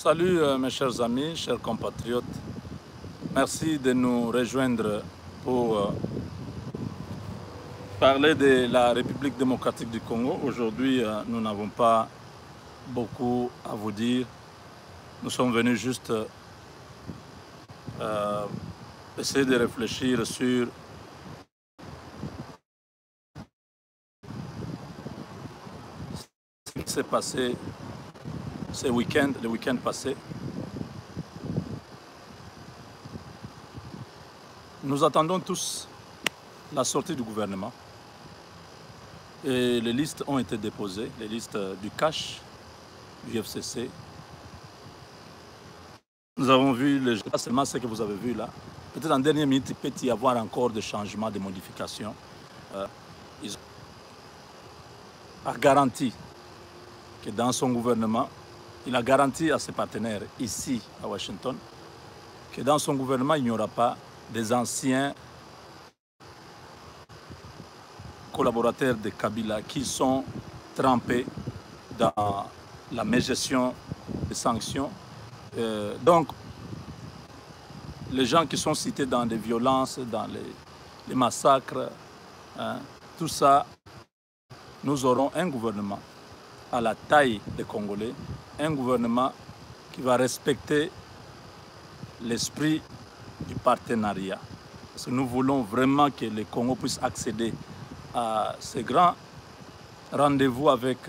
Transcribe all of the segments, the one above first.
Salut mes chers amis, chers compatriotes. Merci de nous rejoindre pour parler de la République démocratique du Congo. Aujourd'hui, nous n'avons pas beaucoup à vous dire. Nous sommes venus juste essayer de réfléchir sur ce qui s'est passé ce week-end, le week-end passé. Nous attendons tous la sortie du gouvernement et les listes ont été déposées, les listes du CACH, du FCC. Nous avons vu, pas seulement ce que vous avez vu là, peut-être en dernière minute, il peut y avoir encore des changements, des modifications. Ils ont garanti que dans son gouvernement, il a garanti à ses partenaires ici à Washington que dans son gouvernement, il n'y aura pas des anciens collaborateurs de Kabila qui sont trempés dans la mégestion des sanctions. Donc, les gens qui sont cités dans les violences, dans les massacres, tout ça, nous aurons un gouvernement à la taille des Congolais, un gouvernement qui va respecter l'esprit du partenariat. Parce que nous voulons vraiment que le Congo puisse accéder à ces grands rendez-vous avec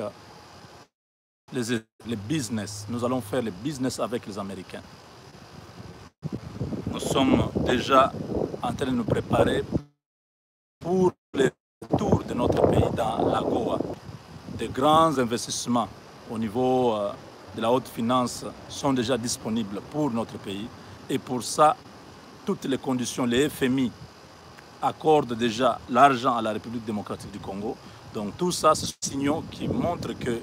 les business. Nous allons faire le business avec les Américains. Nous sommes déjà en train de nous préparer pour le retour de notre pays dans la Goa. De grands investissements au niveau de la haute finance sont déjà disponibles pour notre pays. Et pour ça, toutes les conditions, les FMI accordent déjà l'argent à la République démocratique du Congo. Donc tout ça, c'est un signal qui montre que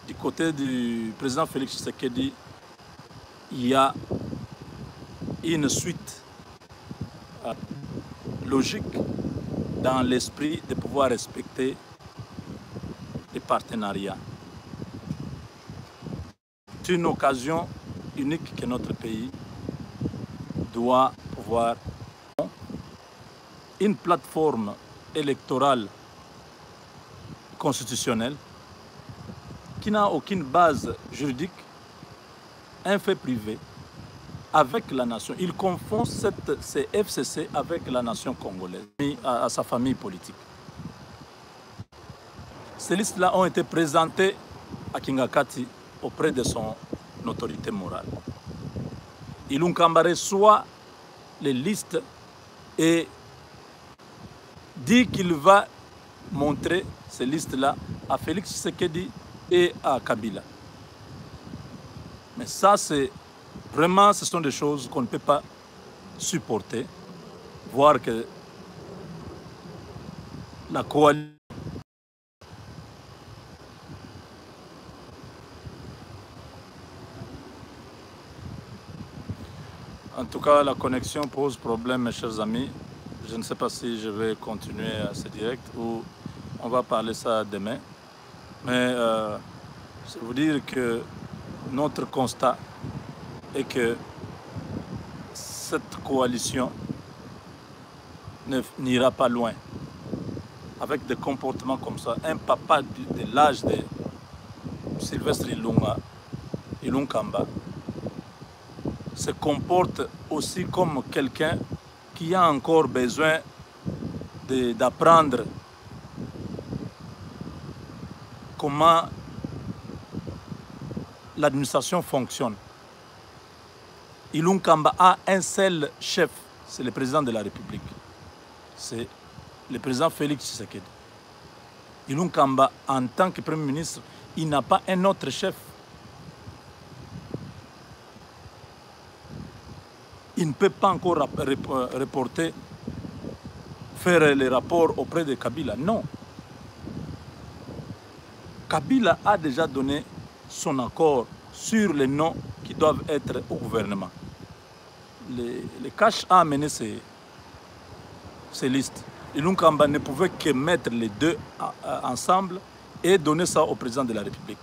du côté du président Félix Tshisekedi, il y a une suite logique dans l'esprit de pouvoir respecter les partenariats. C'est une occasion unique que notre pays doit pouvoir une plateforme électorale constitutionnelle qui n'a aucune base juridique, un fait privé avec la nation. Il confond ces FCC avec la nation congolaise, à sa famille politique. Ces listes-là ont été présentées à Kingakati auprès de son autorité morale. Ilunga Kamba reçoit les listes et dit qu'il va montrer ces listes-là à Félix Tshisekedi et à Kabila. Mais ça, c'est vraiment, ce sont des choses qu'on ne peut pas supporter. Voir que la coalition en tout cas, la connexion pose problème, mes chers amis. Je ne sais pas si je vais continuer à ce direct ou on va parler ça demain. Mais je veux vous dire que notre constat est que cette coalition n'ira pas loin. Avec des comportements comme ça, un papa de l'âge de Sylvestre Ilunga Kamba se comporte aussi comme quelqu'un qui a encore besoin d'apprendre comment l'administration fonctionne. Ilunga Kamba a un seul chef, c'est le président de la République. C'est le président Félix Tshisekedi. Ilunga Kamba, en tant que Premier ministre, il n'a pas un autre chef. Il ne peut pas encore reporter, faire les rapports auprès de Kabila. Non. Kabila a déjà donné son accord sur les noms qui doivent être au gouvernement. Le CACH a amené ces listes. Ilunga Kamba ne pouvait que mettre les deux ensemble et donner ça au président de la République.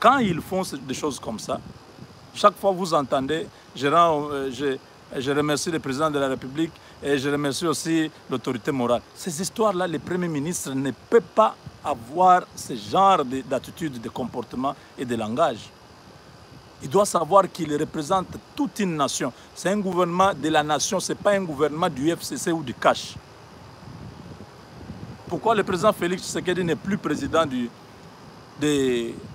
quand ils font des choses comme ça, chaque fois vous entendez, je remercie le président de la République et je remercie aussi l'autorité morale. Ces histoires-là, le Premier ministre ne peut pas avoir ce genre d'attitude, de comportement et de langage. Il doit savoir qu'il représente toute une nation. C'est un gouvernement de la nation, ce n'est pas un gouvernement du FCC ou du CACH. Pourquoi le président Félix Tshisekedi n'est plus président de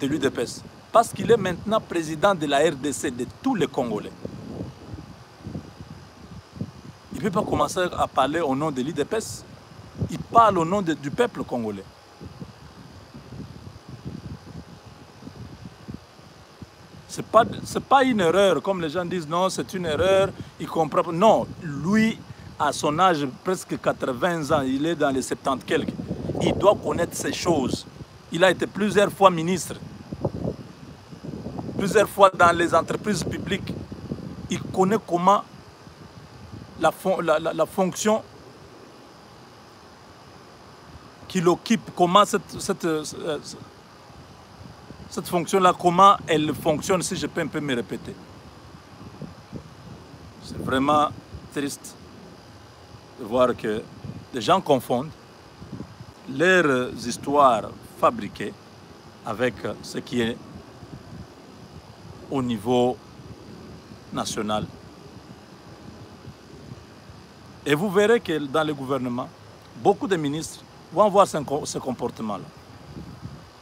l'UDPS? Parce qu'il est maintenant président de la RDC, de tous les Congolais. Il ne peut pas commencer à parler au nom de l'UDPS. Il parle au nom du peuple congolais. Ce n'est pas une erreur, comme les gens disent, non, c'est une erreur, il comprend. Non, lui, à son âge, presque 80 ans, il est dans les 70 quelques, il doit connaître ces choses. Il a été plusieurs fois ministre, plusieurs fois dans les entreprises publiques. Il connaît comment la fonction qu'il occupe, comment cette fonction-là, comment elle fonctionne, si je peux un peu me répéter. C'est vraiment triste de voir que les gens confondent leurs histoires fabriquées avec ce qui est au niveau national. Et vous verrez que dans le gouvernement, beaucoup de ministres vont avoir ce comportement-là.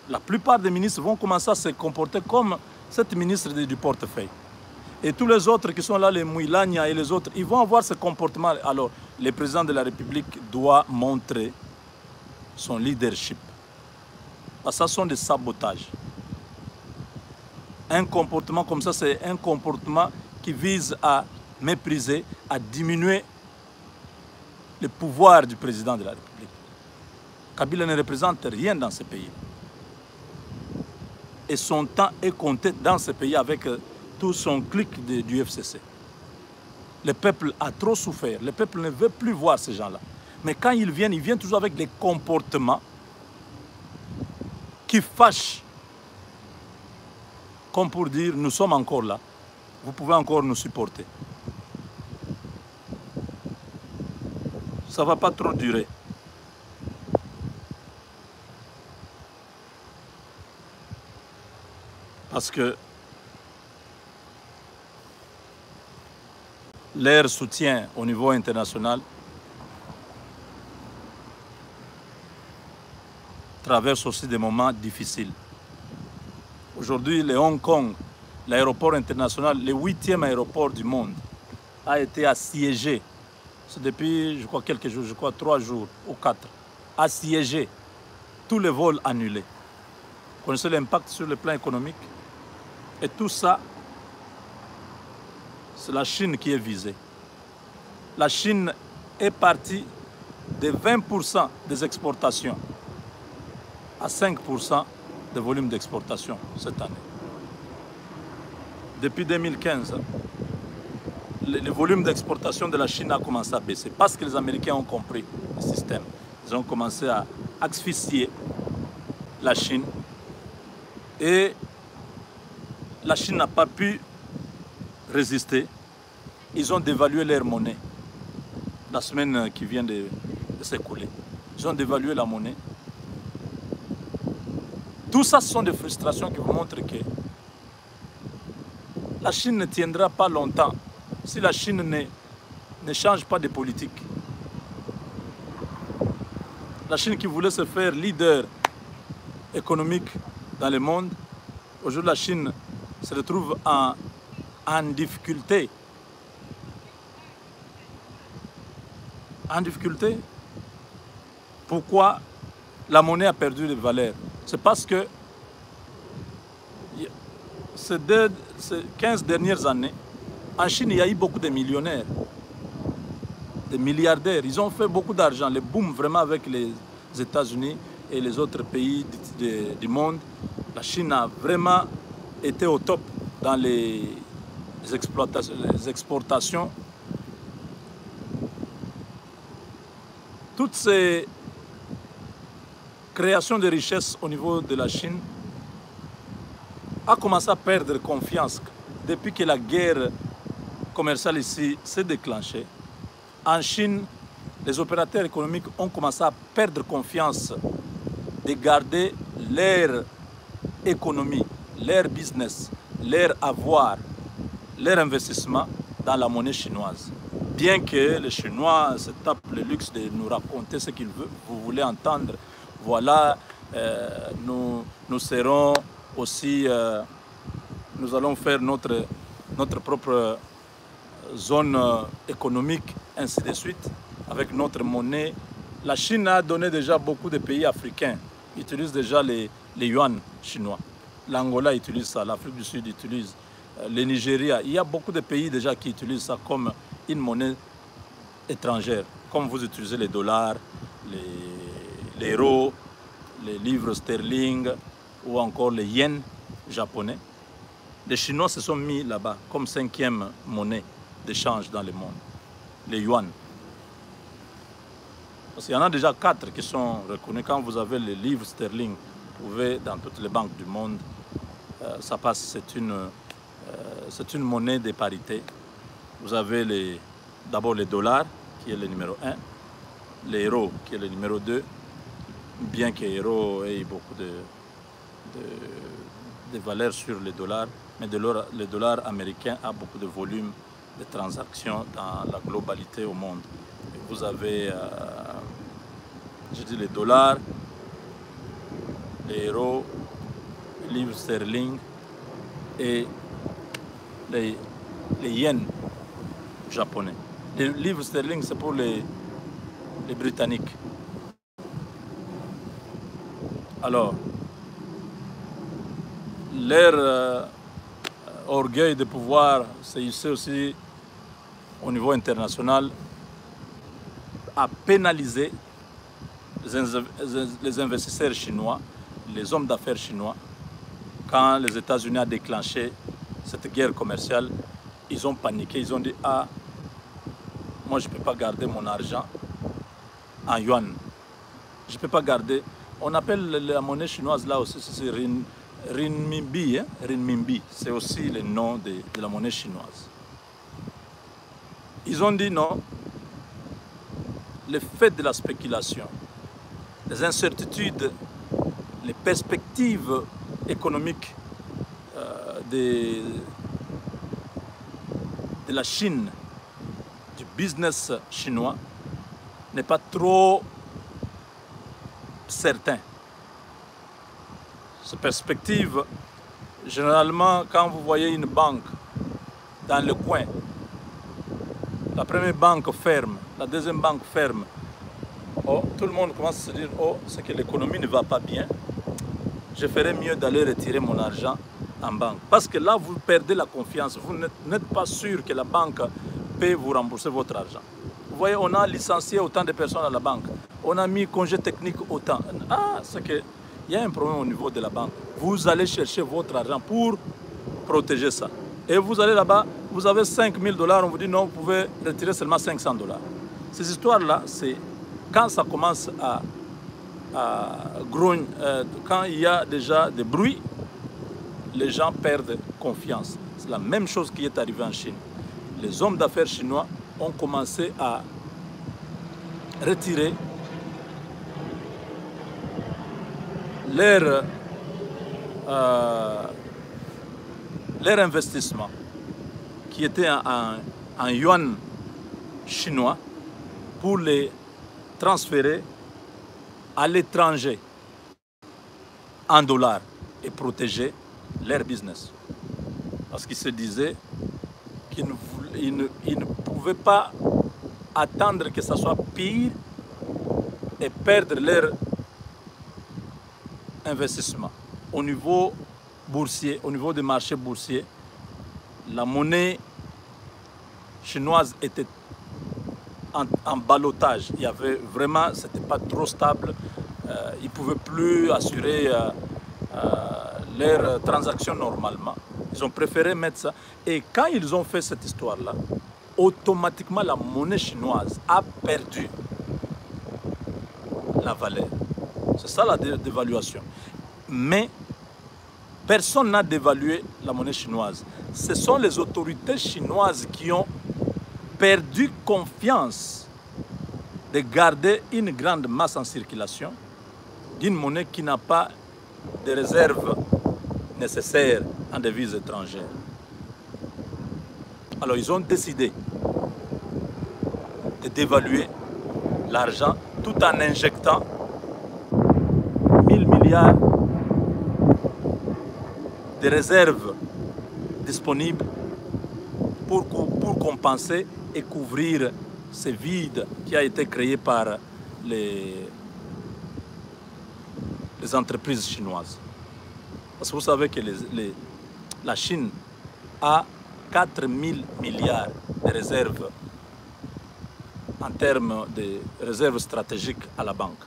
La plupart des ministres vont commencer à se comporter comme cette ministre du portefeuille. Et tous les autres qui sont là, les Mouilania et les autres, ils vont avoir ce comportement. Alors, le président de la République doit montrer son leadership. Parce que ça sont des sabotages. Un comportement comme ça, c'est un comportement qui vise à mépriser, à diminuer le pouvoir du président de la République. Kabila ne représente rien dans ce pays. Et son temps est compté dans ce pays avec tout son clic du FCC. Le peuple a trop souffert. Le peuple ne veut plus voir ces gens-là. Mais quand ils viennent toujours avec des comportements qui fâchent. Comme pour dire, nous sommes encore là. Vous pouvez encore nous supporter. Ça ne va pas trop durer. Parce que leur soutien au niveau international traverse aussi des moments difficiles. Aujourd'hui, le Hong Kong, l'aéroport international, le 8e aéroport du monde, a été assiégé. C'est depuis, je crois, quelques jours, je crois 3 jours ou 4. Assiégé. Tous les vols annulés. Vous connaissez l'impact sur le plan économique? Et tout ça, c'est la Chine qui est visée. La Chine est partie de 20% des exportations à 5% de volume d'exportation cette année. Depuis 2015, le volume d'exportation de la Chine a commencé à baisser parce que les Américains ont compris le système. Ils ont commencé à asphyxier la Chine et la Chine n'a pas pu résister. Ils ont dévalué leur monnaie la semaine qui vient de s'écouler. Ils ont dévalué la monnaie. Tout ça, ce sont des frustrations qui vous montrent que la Chine ne tiendra pas longtemps si la Chine ne change pas de politique. La Chine qui voulait se faire leader économique dans le monde, aujourd'hui la Chine se retrouve en difficulté. En difficulté. Pourquoi la monnaie a perdu de valeur? C'est parce que ces 15 dernières années, en Chine, il y a eu beaucoup de millionnaires, des milliardaires. Ils ont fait beaucoup d'argent. Le boom vraiment avec les États-Unis et les autres pays du monde. La Chine a vraiment été au top dans les exportations. Toutes ces créations de richesses au niveau de la Chine a commencé à perdre confiance depuis que la guerre commerciale ici s'est déclenchée. En Chine, les opérateurs économiques ont commencé à perdre confiance de garder leur économie, leur business, leur avoir, leur investissement dans la monnaie chinoise. Bien que les Chinois se tapent le luxe de nous raconter ce qu'ils veulent, vous voulez entendre, voilà, nous serons aussi, nous allons faire notre propre zone économique, ainsi de suite, avec notre monnaie. La Chine a donné déjà beaucoup de pays africains, utilisent déjà les yuan chinois. L'Angola utilise ça, l'Afrique du Sud utilise, le Nigeria. Il y a beaucoup de pays déjà qui utilisent ça comme une monnaie étrangère, comme vous utilisez les dollars, les euros, les livres sterling ou encore les yens japonais. Les Chinois se sont mis là-bas comme 5e monnaie d'échange dans le monde, les yuan. Parce qu'il y en a déjà 4 qui sont reconnus. Quand vous avez les livres sterling, vous pouvez dans toutes les banques du monde, ça passe, c'est une monnaie de parité. Vous avez d'abord les dollars, qui est le numéro 1, les euros, qui est le numéro 2, bien que l'euro ait beaucoup de valeur sur les dollars, mais le dollar américain a beaucoup de volume de transactions dans la globalité au monde. Et vous avez, je dis les dollars, les euros, les livres sterling et les yens japonais. Les livres sterling, c'est pour les Britanniques. Alors, leur orgueil de pouvoir se hisser aussi au niveau international a pénalisé les investisseurs chinois, les hommes d'affaires chinois. Quand les États-Unis ont déclenché cette guerre commerciale, ils ont paniqué, ils ont dit « Ah, moi je ne peux pas garder mon argent en yuan. Je ne peux pas garder... » On appelle la monnaie chinoise là aussi, c'est renminbi. Hein? Renminbi, c'est aussi le nom de la monnaie chinoise. Ils ont dit non. Le fait de la spéculation, les incertitudes, les perspectives économiques de la Chine, du business chinois, n'est pas trop certain. Ces perspectives, généralement, quand vous voyez une banque dans le coin, la première banque ferme, la deuxième banque ferme, oh, tout le monde commence à se dire « Oh, c'est que l'économie ne va pas bien, je ferais mieux d'aller retirer mon argent en banque. » Parce que là, vous perdez la confiance, vous n'êtes pas sûr que la banque peut vous rembourser votre argent. Vous voyez, on a licencié autant de personnes à la banque, on a mis congé technique autant. Ah, c'est qu'il y a un problème au niveau de la banque. Vous allez chercher votre argent pour protéger ça. Et vous allez là-bas, vous avez 5 000 $, on vous dit non, vous pouvez retirer seulement 500 $. Ces histoires-là, c'est quand ça commence à grogner, quand il y a déjà des bruits, les gens perdent confiance. C'est la même chose qui est arrivée en Chine. Les hommes d'affaires chinois ont commencé à retirer leur investissement qui était en yuan chinois pour les transférer à l'étranger en dollars et protéger leur business. Parce qu'ils se disaient qu'ils ne pouvaient pas attendre que ça soit pire et perdre leur investissement. Au niveau boursier, au niveau des marchés boursiers, la monnaie chinoise était en ballottage. Il y avait vraiment, c'était pas trop stable. Ils ne pouvaient plus assurer leurs transactions normalement. Ils ont préféré mettre ça. Et quand ils ont fait cette histoire-là, automatiquement la monnaie chinoise a perdu la valeur. C'est ça la dévaluation. Mais Personne n'a dévalué la monnaie chinoise. Ce sont les autorités chinoises qui ont perdu confiance de garder une grande masse en circulation d'une monnaie qui n'a pas de réserves nécessaires en devises étrangères. Alors ils ont décidé de dévaluer l'argent tout en injectant 1000 milliards de réserves disponibles pour compenser et couvrir ce vide qui a été créé par les entreprises chinoises. Parce que vous savez que la Chine a 4 000 milliards de réserves en termes de réserves stratégiques à la banque.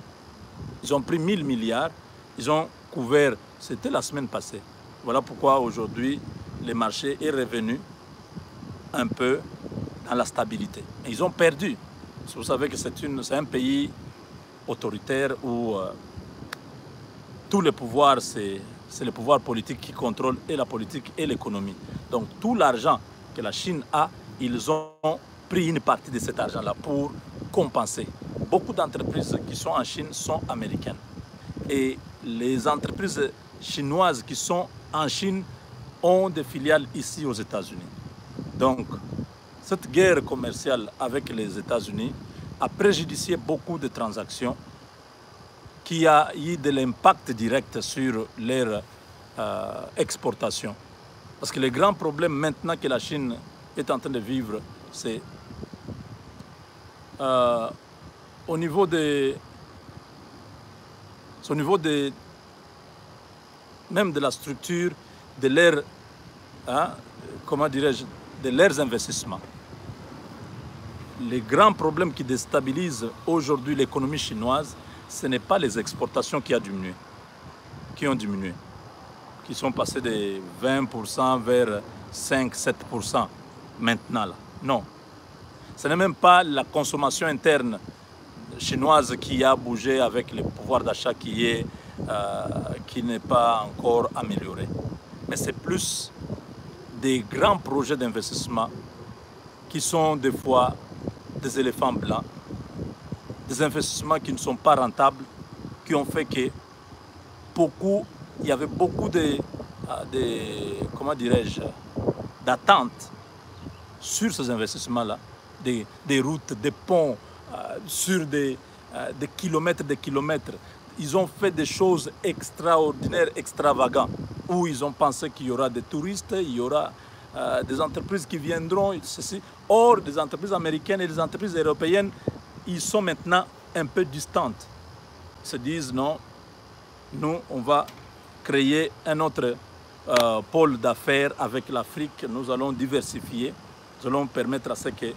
Ils ont pris 1000 milliards, ils ont couvert, c'était la semaine passée. Voilà pourquoi aujourd'hui, le marché est revenu un peu dans la stabilité. Et ils ont perdu. Parce que vous savez que c'est un pays autoritaire où tout le pouvoir, c'est le pouvoir politique qui contrôle et la politique et l'économie. Donc tout l'argent que la Chine a, ils ont pris une partie de cet argent-là pour compenser. Beaucoup d'entreprises qui sont en Chine sont américaines. Et les entreprises chinoises qui sont en Chine ont des filiales ici aux États-Unis. Donc, cette guerre commerciale avec les États-Unis a préjudicié beaucoup de transactions qui a eu de l'impact direct sur leur exportation. Parce que le grand problème maintenant que la Chine est en train de vivre, c'est au niveau même de la structure de leur, comment dirais-je, de leurs investissements. Les grands problèmes qui déstabilisent aujourd'hui l'économie chinoise, ce n'est pas les exportations qui ont diminué, qui sont passées de 20% vers 5-7% maintenant. Là. Non. Ce n'est même pas la consommation interne chinoise qui a bougé avec le pouvoir d'achat qui n'est pas encore amélioré. Mais c'est plus des grands projets d'investissement qui sont des fois des éléphants blancs, des investissements qui ne sont pas rentables, qui ont fait que il y avait beaucoup comment dirais-je, d'attentes sur ces investissements-là, des routes, des ponts, sur des kilomètres, des kilomètres. Ils ont fait des choses extraordinaires, extravagantes, où ils ont pensé qu'il y aura des touristes, il y aura des entreprises qui viendront, ceci. Or, des entreprises américaines et des entreprises européennes, ils sont maintenant un peu distantes. Ils se disent, non, nous, on va créer un autre pôle d'affaires avec l'Afrique, nous allons diversifier, nous allons permettre à ce que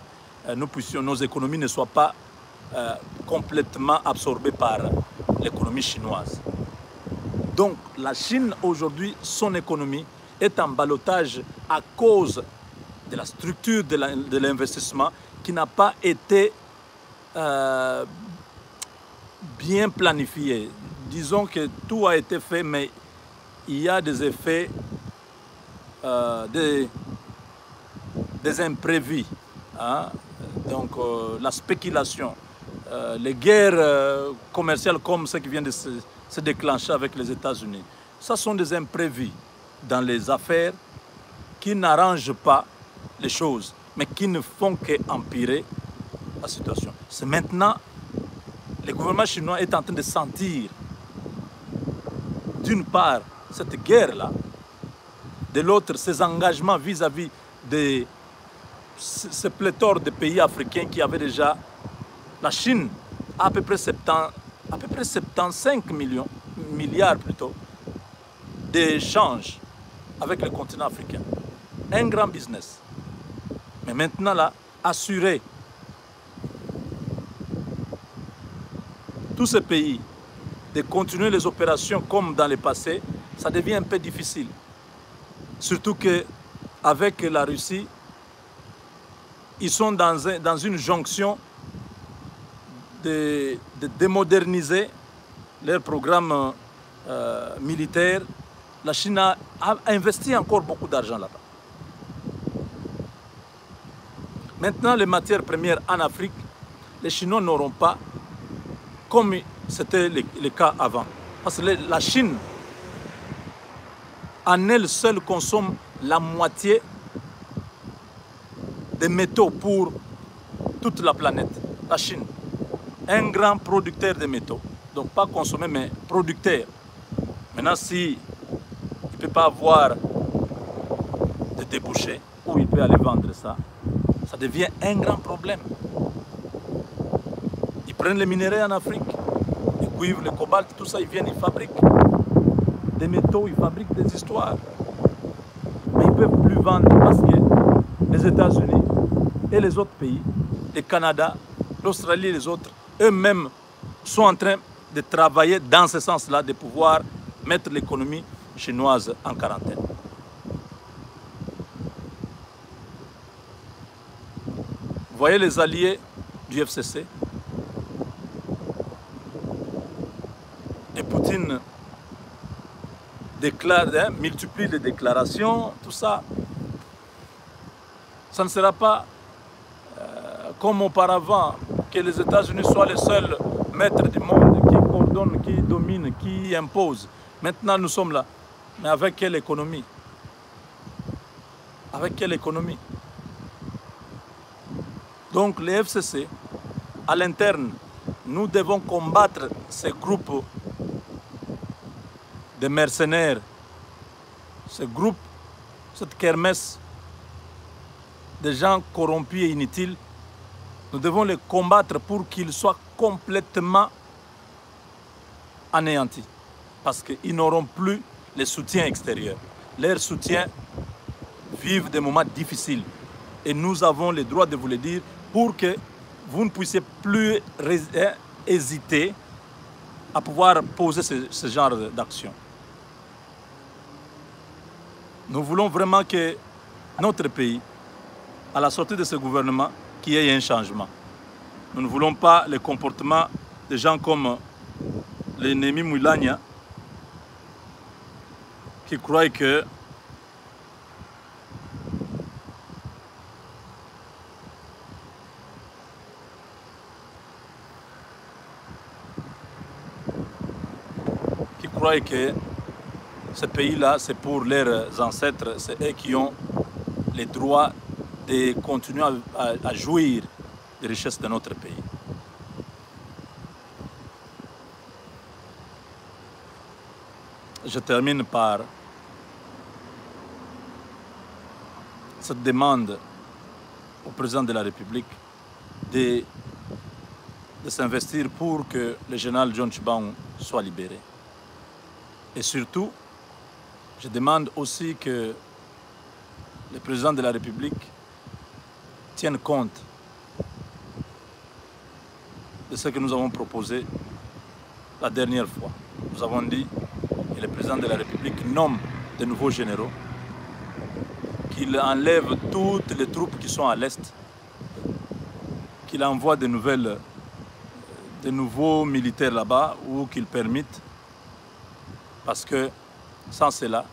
nos économies ne soient pas complètement absorbées par l'économie chinoise. Donc la Chine aujourd'hui, son économie est en ballottage à cause de la structure de l'investissement qui n'a pas été bien planifié. Disons que tout a été fait, mais il y a des effets, des imprévus. Hein? Donc la spéculation, les guerres commerciales comme ce qui vient de se déclencher avec les États-Unis. Ça sont des imprévus dans les affaires qui n'arrangent pas les choses, mais qui ne font qu'empirer la situation. C'est maintenant, le gouvernement chinois est en train de sentir, d'une part, cette guerre-là, de l'autre, ses engagements vis-à-vis de ce pléthore de pays africains qui avaient déjà, la Chine a à peu près 75 milliards plutôt, d'échanges avec le continent africain. Un grand business. Mais maintenant, là, assurer tous ces pays de continuer les opérations comme dans le passé, ça devient un peu difficile. Surtout qu'avec la Russie, ils sont dans une jonction de démoderniser leur programme militaire. La Chine a a investi encore beaucoup d'argent là-bas. Maintenant, les matières premières en Afrique, les Chinois n'auront pas, comme c'était le cas avant. Parce que la Chine, en elle seule, consomme la moitié des métaux pour toute la planète. La Chine, un grand producteur de métaux. Donc pas consommer, mais producteur. Maintenant, si il ne peut pas avoir de débouchés, où il peut aller vendre ça, ça devient un grand problème. Ils prennent les minéraux en Afrique, le cuivre, le cobalt, tout ça, ils viennent, ils fabriquent des métaux, ils fabriquent des histoires. Mais ils ne peuvent plus vendre parce que les États-Unis et les autres pays, le Canada, l'Australie et les autres, eux-mêmes sont en train de travailler dans ce sens-là, de pouvoir mettre l'économie chinoise en quarantaine. Vous voyez les alliés du FCC. Et Poutine déclare, multiplie les déclarations, tout ça. Ça ne sera pas comme auparavant, que les États-Unis soient les seuls maîtres du monde, qui coordonnent, qui dominent, qui imposent. Maintenant, nous sommes là. Mais avec quelle économie? Avec quelle économie? Donc, les FCC, à l'interne, nous devons combattre ces groupes de mercenaires, ce groupe, cette kermesse de gens corrompus et inutiles. Nous devons les combattre pour qu'ils soient complètement anéantis. Parce qu'ils n'auront plus les soutiens extérieurs. Leurs soutiens vivent des moments difficiles. Et nous avons le droit de vous le dire pour que vous ne puissiez plus hésiter à pouvoir poser ce genre d'action. Nous voulons vraiment que notre pays, à la sortie de ce gouvernement, qu'il y ait un changement. Nous ne voulons pas le comportement de gens comme l'ennemi Moulania qui croient que ce pays-là, c'est pour leurs ancêtres, c'est eux qui ont les droits de continuer à jouir des richesses de notre pays. Je termine par cette demande au président de la République de s'investir pour que le général John Tshibangou soit libéré. Et surtout, je demande aussi que le président de la République tienne compte de ce que nous avons proposé la dernière fois. Nous avons dit que le président de la République nomme de nouveaux généraux, qu'il enlève toutes les troupes qui sont à l'Est, qu'il envoie de nouveaux militaires là-bas ou qu'il permette, parce que sans cela,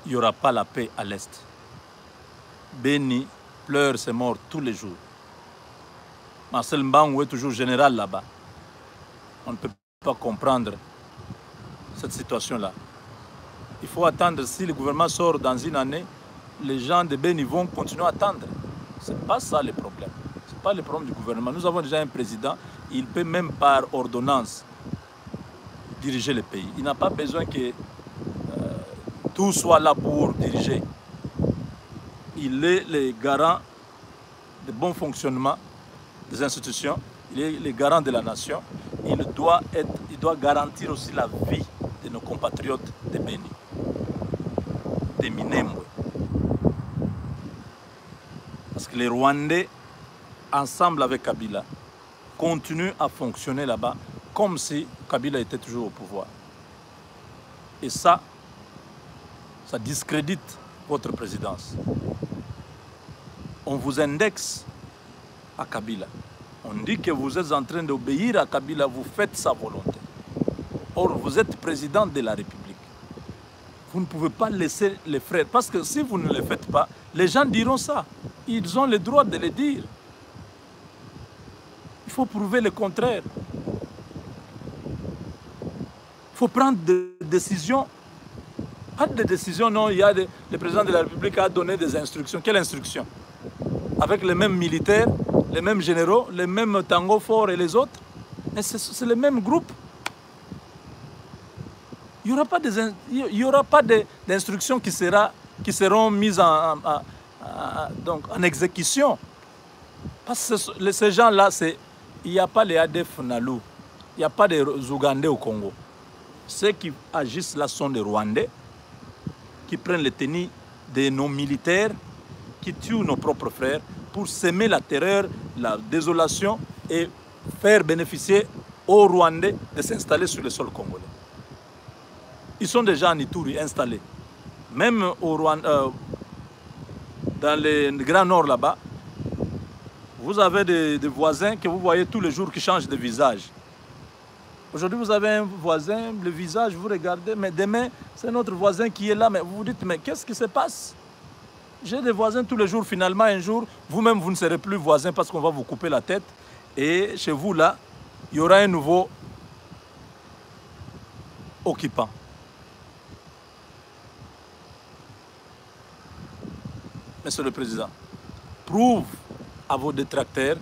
il n'y aura pas la paix à l'Est. Béni pleure ses morts tous les jours. Marcel Mbangou est toujours général là-bas. On ne peut pas comprendre cette situation-là. Il faut attendre, si le gouvernement sort dans une année, les gens de Béni vont continuer à attendre. Ce n'est pas ça le problème. Ce n'est pas le problème du gouvernement. Nous avons déjà un président, il peut même par ordonnance diriger le pays. Il n'a pas besoin que tout soit là pour diriger. Il est le garant de bon fonctionnement des institutions, il est le garant de la nation. Il doit garantir aussi la vie de nos compatriotes de Béni, de Minembwe. Parce que les Rwandais, ensemble avec Kabila, continuent à fonctionner là-bas comme si Kabila était toujours au pouvoir. Et ça discrédite votre présidence. On vous indexe à Kabila. On dit que vous êtes en train d'obéir à Kabila, vous faites sa volonté. Or, vous êtes président de la République. Vous ne pouvez pas laisser les frères. Parce que si vous ne le faites pas, les gens diront ça. Ils ont le droit de le dire. Il faut prouver le contraire. Il faut prendre des décisions. Pas de décisions, non. Le président de la République a donné des instructions. Quelles instructions? Avec les mêmes militaires, les mêmes généraux, les mêmes Tango Fort et les autres. Mais c'est le même groupe. Il n'y aura pas d'instructions qui seront mises en exécution. Parce que ces gens-là, il n'y a pas les ADF Nalou, il n'y a pas de Ougandais au Congo. Ceux qui agissent là sont des Rwandais, qui prennent les tenues de nos militaires, qui tuent nos propres frères pour semer la terreur, la désolation et faire bénéficier aux Rwandais de s'installer sur le sol congolais. Ils sont déjà en Ituri installés. Même au Rwanda, dans le Grand Nord là-bas, vous avez des voisins que vous voyez tous les jours qui changent de visage. Aujourd'hui, vous avez un voisin, le visage, vous regardez, mais demain, c'est notre voisin qui est là. Mais vous vous dites, mais qu'est-ce qui se passe? J'ai des voisins tous les jours. Finalement, un jour, vous-même, vous ne serez plus voisin parce qu'on va vous couper la tête. Et chez vous, là, il y aura un nouveau occupant. Monsieur le Président, prouve à vos détracteurs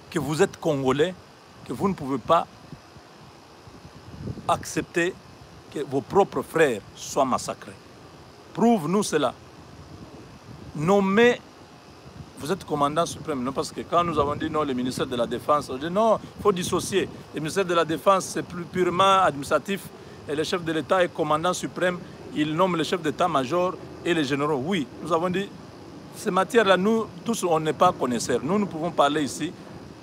que vous êtes Congolais, que vous ne pouvez pas accepter que vos propres frères soient massacrés. Prouve-nous cela. Nommez, vous êtes commandant suprême, non? Parce que quand nous avons dit non, le ministère de la Défense, on dit non, il faut dissocier. Le ministère de la Défense, c'est plus purement administratif, et le chef de l'État est commandant suprême, il nomme le chef d'état-major et les généraux. Oui, nous avons dit, ces matières-là, nous, tous, on n'est pas connaisseurs. Nous pouvons parler ici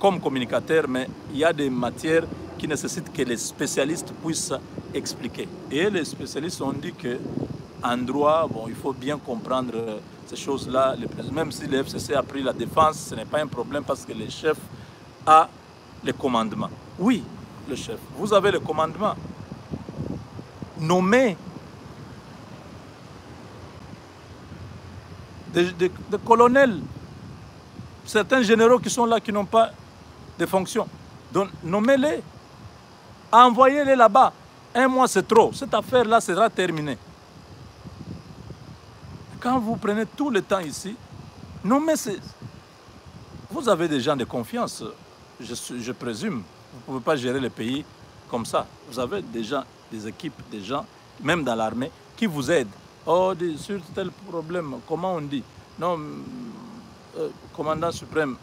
comme communicateurs, mais il y a des matières qui nécessitent que les spécialistes puissent expliquer. Et les spécialistes ont dit qu'en droit, bon, il faut bien comprendre ces choses-là. Même si le FCC a pris la défense, ce n'est pas un problème parce que le chef a le commandement. Oui, le chef, vous avez le commandement. Nommez des colonels, certains généraux qui sont là, qui n'ont pas de fonction. Donc, nommez-les, envoyez-les là-bas. Un mois, c'est trop. Cette affaire-là sera terminée. Quand vous prenez tout le temps ici, nommez ces... Vous avez des gens de confiance, je présume. Vous ne pouvez pas gérer le pays comme ça. Vous avez des gens, des équipes, des gens, même dans l'armée, qui vous aident. Oh, sur tel problème, comment on dit? Non, commandant suprême,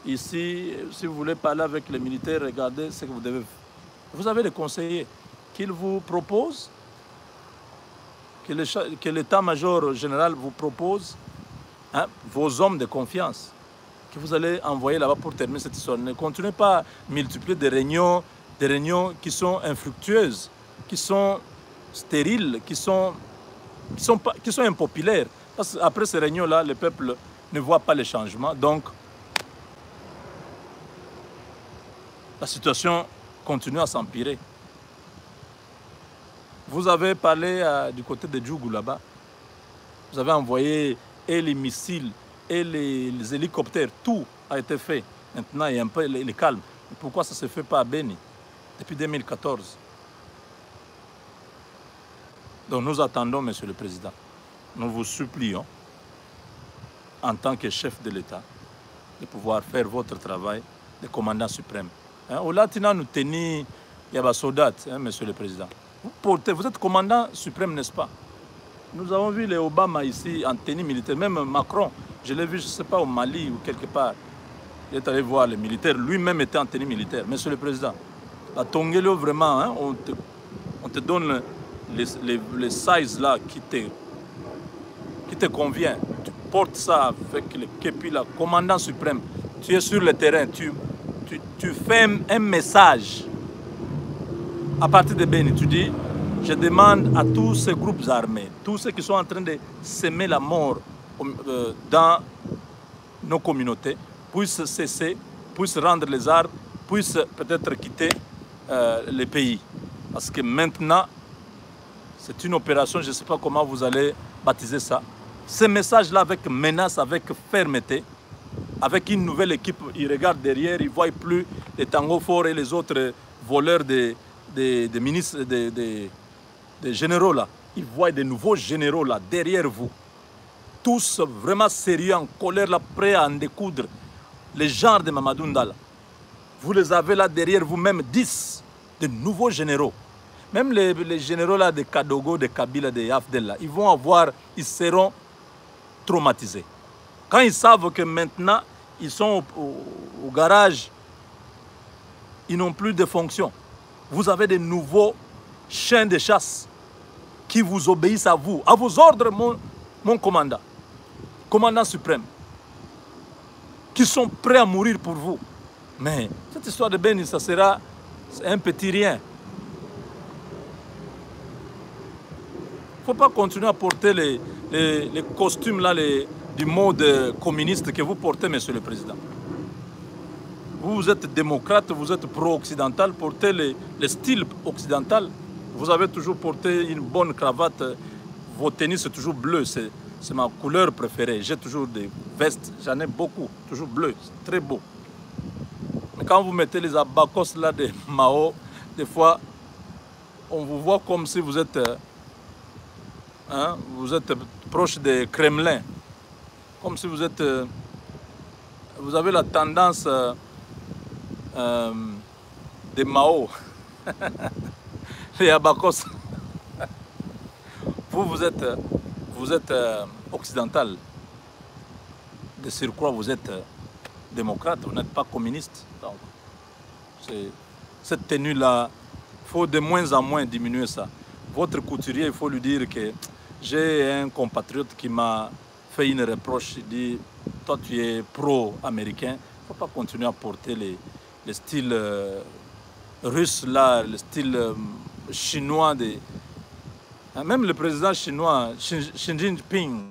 ici, si vous voulez parler avec les militaires, regardez ce que vous devez faire. Vous avez des conseillers qu'ils vous proposent, que l'état-major général vous propose, hein, vos hommes de confiance, que vous allez envoyer là-bas pour terminer cette histoire. Ne continuez pas à multiplier des réunions qui sont infructueuses, qui sont stériles, qui sont impopulaires. Parce qu'après ces réunions-là, le peuple ne voit pas les changements. Donc, la situation continue à s'empirer. Vous avez parlé du côté de Djougou là-bas. Vous avez envoyé et les missiles et les hélicoptères. Tout a été fait. Maintenant, il y a un peu le calme. Pourquoi ça ne se fait pas à Beni depuis 2014? Donc nous attendons, Monsieur le Président, nous vous supplions, en tant que chef de l'État, de pouvoir faire votre travail de commandant suprême. Au-delà, nous tenons, il y a des soldats, Monsieur le Président. Vous êtes commandant suprême, n'est-ce pas? Nous avons vu les Obama ici en tenue militaire, même Macron, je l'ai vu, je ne sais pas, au Mali ou quelque part. Il est allé voir les militaires, lui-même était en tenue militaire. Monsieur le Président, à Tongelo, vraiment, hein, on te donne les sizes là qui te convient. Tu portes ça avec le képi là, commandant suprême. Tu es sur le terrain, tu fais un message à partir de Beni. Tu dis, je demande à tous ces groupes armés, tous ceux qui sont en train de semer la mort dans nos communautés, puissent cesser, puissent rendre les armes, puissent peut-être quitter le pays. Parce que maintenant, c'est une opération, je ne sais pas comment vous allez baptiser ça. Ce message-là avec menace, avec fermeté, avec une nouvelle équipe, ils regardent derrière, ils ne voient plus les Tango Forts et les autres voleurs des ministres, des généraux là. Ils voient des nouveaux généraux là, derrière vous. Tous vraiment sérieux, en colère, là, prêts à en découdre. Les genres de Mamadou Ndala. Vous les avez là derrière vous-même, 10 de nouveaux généraux. Même les généraux là de Kadogo, de Kabila, de Afdel, là, ils seront traumatisés. Quand ils savent que maintenant, ils sont au garage, ils n'ont plus de fonction. Vous avez des nouveaux chiens de chasse qui vous obéissent à vos ordres, mon commandant, commandant suprême, qui sont prêts à mourir pour vous. Mais cette histoire de Beni, ça sera un petit rien. Il ne faut pas continuer à porter les costumes là, du mode communiste que vous portez, monsieur le président. Vous êtes démocrate, vous êtes pro-occidental, portez le style occidental. Vous avez toujours porté une bonne cravate. Vos tenues, c'est toujours bleu. C'est ma couleur préférée. J'ai toujours des vestes, j'en ai beaucoup, toujours bleu. C'est très beau. Mais quand vous mettez les abacos là de Mao, des fois, on vous voit comme si vous êtes proche des Kremlin. Comme si vous êtes... vous avez la tendance de Mao. Les abacos. Vous êtes occidental. De surcroît, vous êtes démocrate, vous n'êtes pas communiste. Donc, cette tenue-là, il faut de moins en moins diminuer ça. Votre couturier, il faut lui dire que j'ai un compatriote qui m'a fait une reproche. Il dit, toi tu es pro-américain, il ne faut pas continuer à porter les styles russes là, le style chinois. Même le président chinois, Xi Jinping,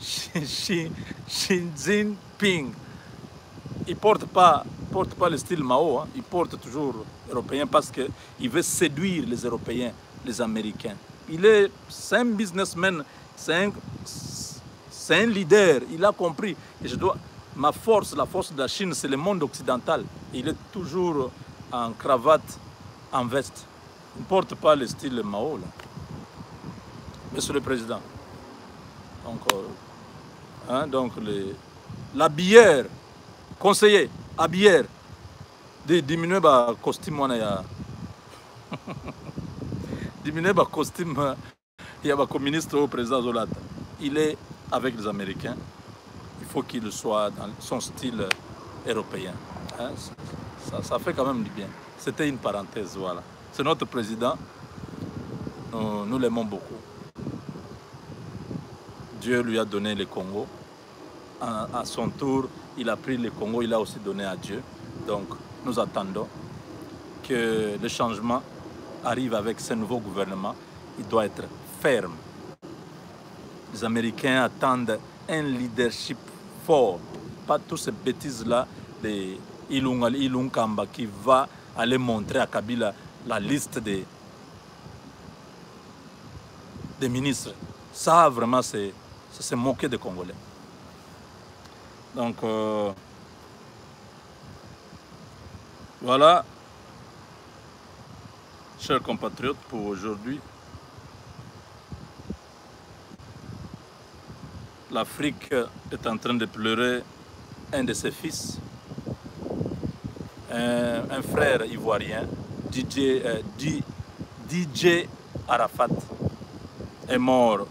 Xi Jinping, il ne porte pas le style Mao, hein. Il porte toujours européen parce qu'il veut séduire les Européens, les Américains. C'est un businessman, c'est un leader, il a compris. Et la force de la Chine, c'est le monde occidental. Il est toujours en cravate, en veste. Il ne porte pas le style Mao, là. Monsieur le Président. Donc la bière, conseiller, à bière, de diminuer le costume. Diminuer le costume, il y a un communiste au président Zolata. Il est avec les Américains. Il faut qu'il soit dans son style européen. Hein? Ça fait quand même du bien. C'était une parenthèse, voilà. C'est notre président. Nous l'aimons beaucoup. Dieu lui a donné le Congo. À son tour, il a pris le Congo, il a aussi donné à Dieu. Donc, nous attendons que le changement arrive avec ce nouveau gouvernement. Il doit être ferme. Les Américains attendent un leadership fort. Pas toutes ces bêtises-là de Ilunkamba qui va aller montrer à Kabila la liste des ministres. Ça, vraiment, c'est se moquer des Congolais. Donc, voilà, chers compatriotes, pour aujourd'hui. L'Afrique est en train de pleurer un de ses fils, un frère ivoirien, DJ Arafat, est mort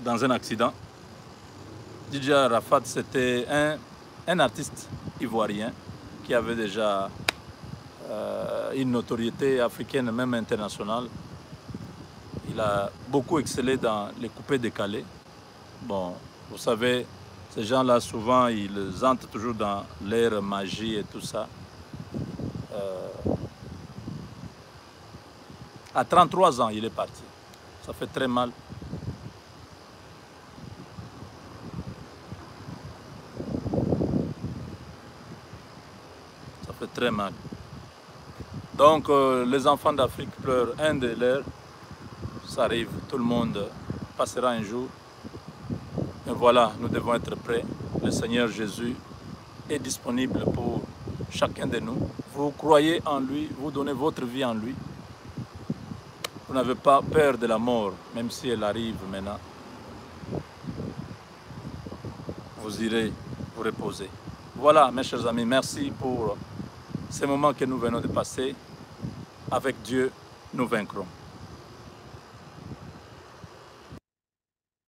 dans un accident. DJ Arafat, c'était un artiste ivoirien qui avait déjà une notoriété africaine, même internationale. Il a beaucoup excellé dans les coupés-décalés. Bon, vous savez, ces gens-là, souvent, ils entrent toujours dans leur magie et tout ça. À 33 ans, il est parti. Ça fait très mal. Ça fait très mal. Donc les enfants d'Afrique pleurent un de leurs, ça arrive, tout le monde passera un jour. Et voilà, nous devons être prêts. Le Seigneur Jésus est disponible pour chacun de nous. Vous croyez en lui, vous donnez votre vie en lui. Vous n'avez pas peur de la mort, même si elle arrive maintenant. Vous irez vous reposer. Voilà, mes chers amis, merci pour ces moments que nous venons de passer. Avec Dieu, nous vaincrons.